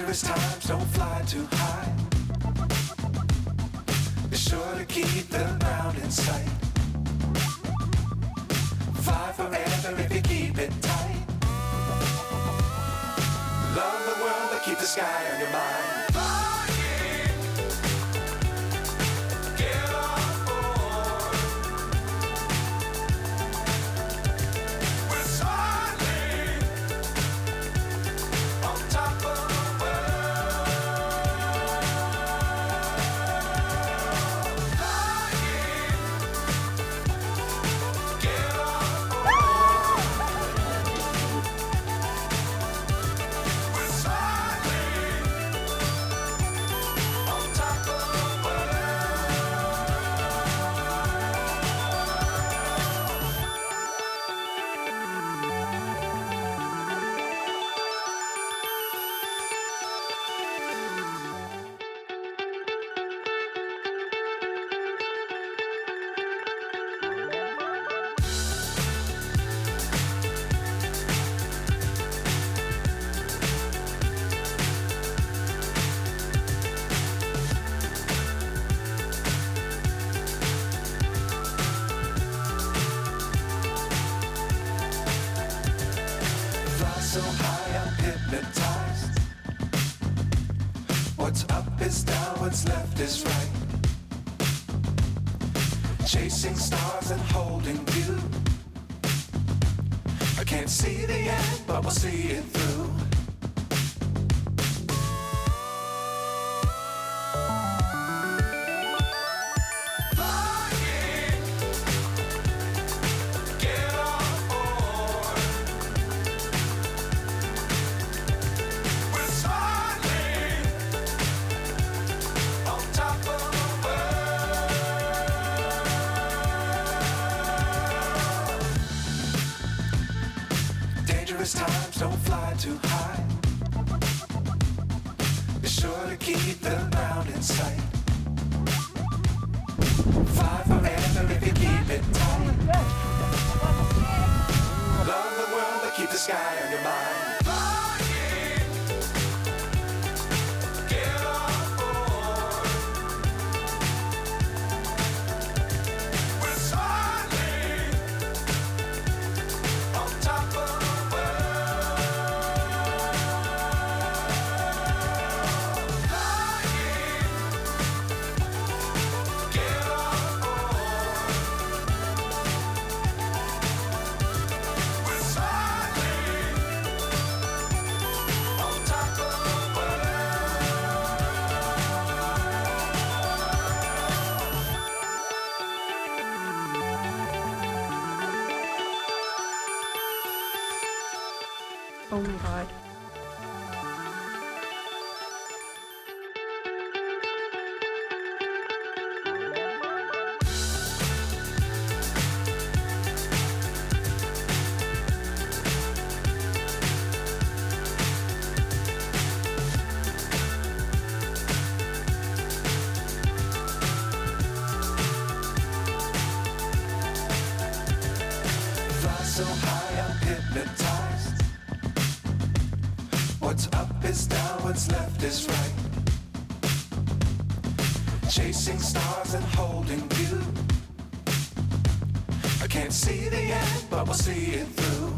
Dangerous times, don't fly too high. Be sure to keep the ground in sight. Fly forever if you keep it tight. Love the world, but keep the sky on your mind. So high I'm hypnotized. What's up is down, what's left is right. Chasing stars and holding you. I can't see the end, but we'll see it through. Dangerous times, don't fly too high. Be sure to keep the ground in sight. Fly forever if you keep it tight. Love the world, but keep the sky on your mind. Oh my god. Fly so high I'm hypnotized. What's up is down, what's left is right. Chasing stars and holding you. I can't see the end, but we'll see it through.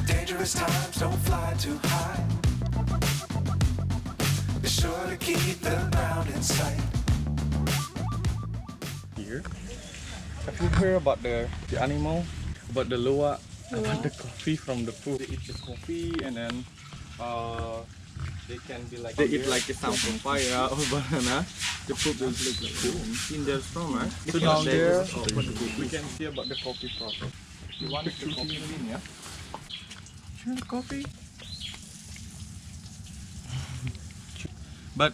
Dangerous times, don't fly too high. Be sure to keep the ground in sight. Here. Have you heard about the animal? About the luwak? About the coffee from the poop. They eat the coffee and then they can be like, they eat like some papaya or banana. The poop is like in their stomach. So down there, we can see about the coffee process. You want the coffee in, yeah? Sure, the coffee. But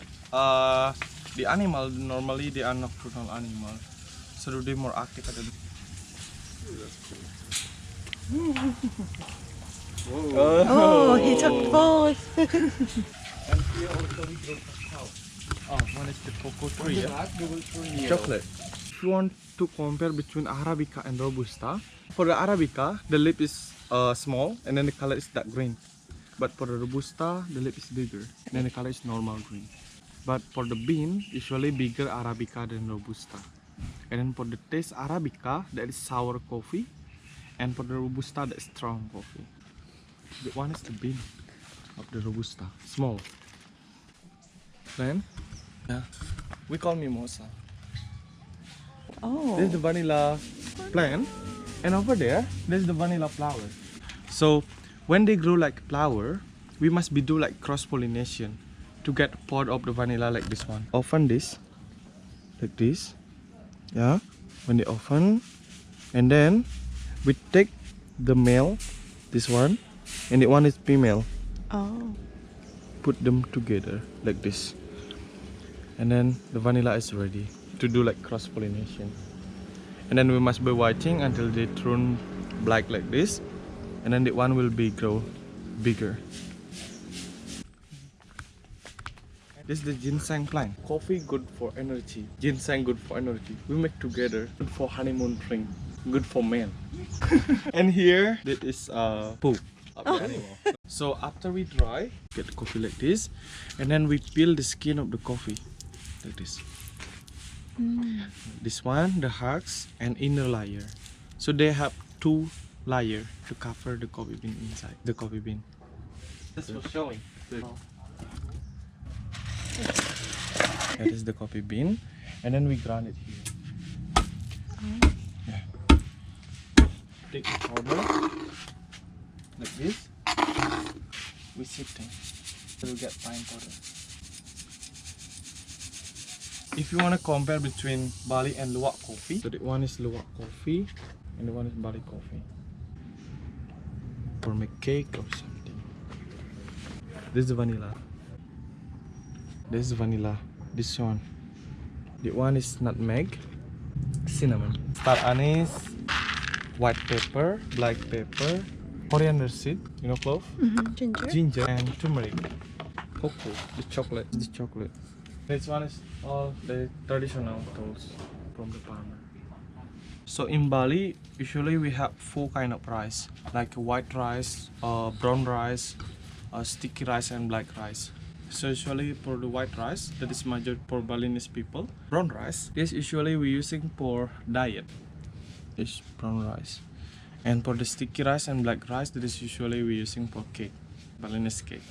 The animal normally they are nocturnal animals, so they're more active at the. Oh, he took both. And here also we grow cacao. Oh, one is the cocoa tree. Chocolate. If you want to compare between Arabica and Robusta, for the Arabica, the lip is small and then the color is dark green. But for the Robusta, the lip is bigger and then the color is normal green. But for the bean, usually bigger Arabica than Robusta. And then for the taste Arabica, that is sour coffee. And for the Robusta, that is strong coffee. The one is the bean of the Robusta, small. Then, yeah, we call mimosa. Oh. This is the vanilla plant, and over there, there's the vanilla flower. So, when they grow like flower, we must be do like cross pollination to get a pod of the vanilla like this one. Open this, like this, yeah. When they open, and then we take the male, this one, and the one is female. Oh. Put them together like this, and then the vanilla is ready to do like cross pollination. And then we must be waiting until they turn black like this, and then the one will be grow bigger. This is the ginseng plant. Coffee good for energy, ginseng good for energy. We make together, good for honeymoon drink, good for men. And here that is poop of the animal. So after we dry, get the coffee like this, and then we peel the skin of the coffee like this. This one, the husks and inner layer. So they have two layers to cover the coffee bean inside. The coffee bean. That's for showing. That is the coffee bean, and then we grind it here. Yeah. Take the powder like this. We sift them. So we get fine powder. If you want to compare between Bali and Luwak coffee, so the one is Luwak coffee and the one is Bali coffee. Or make cake or something. This is the vanilla. This is vanilla. This one. The one is nutmeg, cinnamon, star anise, white pepper, black pepper, coriander seed, you know, clove, Ginger. ginger, and turmeric. Cocoa, the chocolate. The chocolate. This one is all the traditional tools from the farmer. So in Bali, usually we have four kind of rice, like white rice, brown rice, sticky rice, and black rice. So usually for the white rice, that is major for Balinese people. Brown rice, this usually we using for diet. This brown rice. And for the sticky rice and black rice, that is usually we using for cake, Balinese cake.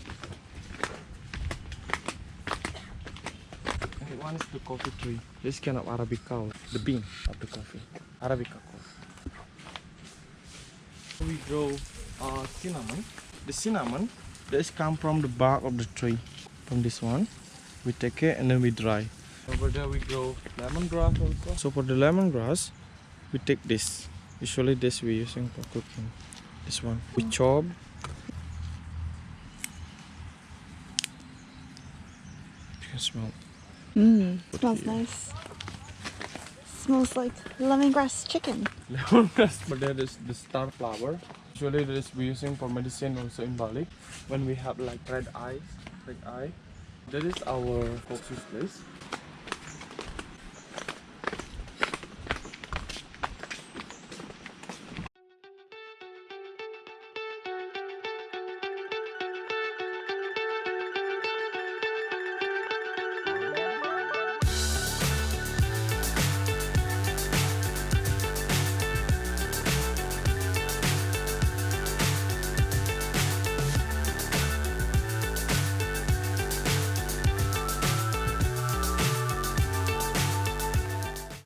Okay, one is the coffee tree. This kind of Arabica, the bean of the coffee. Arabica coffee. We grow cinnamon. The cinnamon, this come from the bark of the tree. From this one, we take it and then we dry. Over there we grow lemongrass also. So for the lemongrass, we take this. Usually this we using for cooking. This one we chop. You can smell. Smells nice. Smells like lemongrass chicken. Lemongrass, but that is the star flower. Usually this we using for medicine also in Bali. When we have like red eye. That is our coffee place.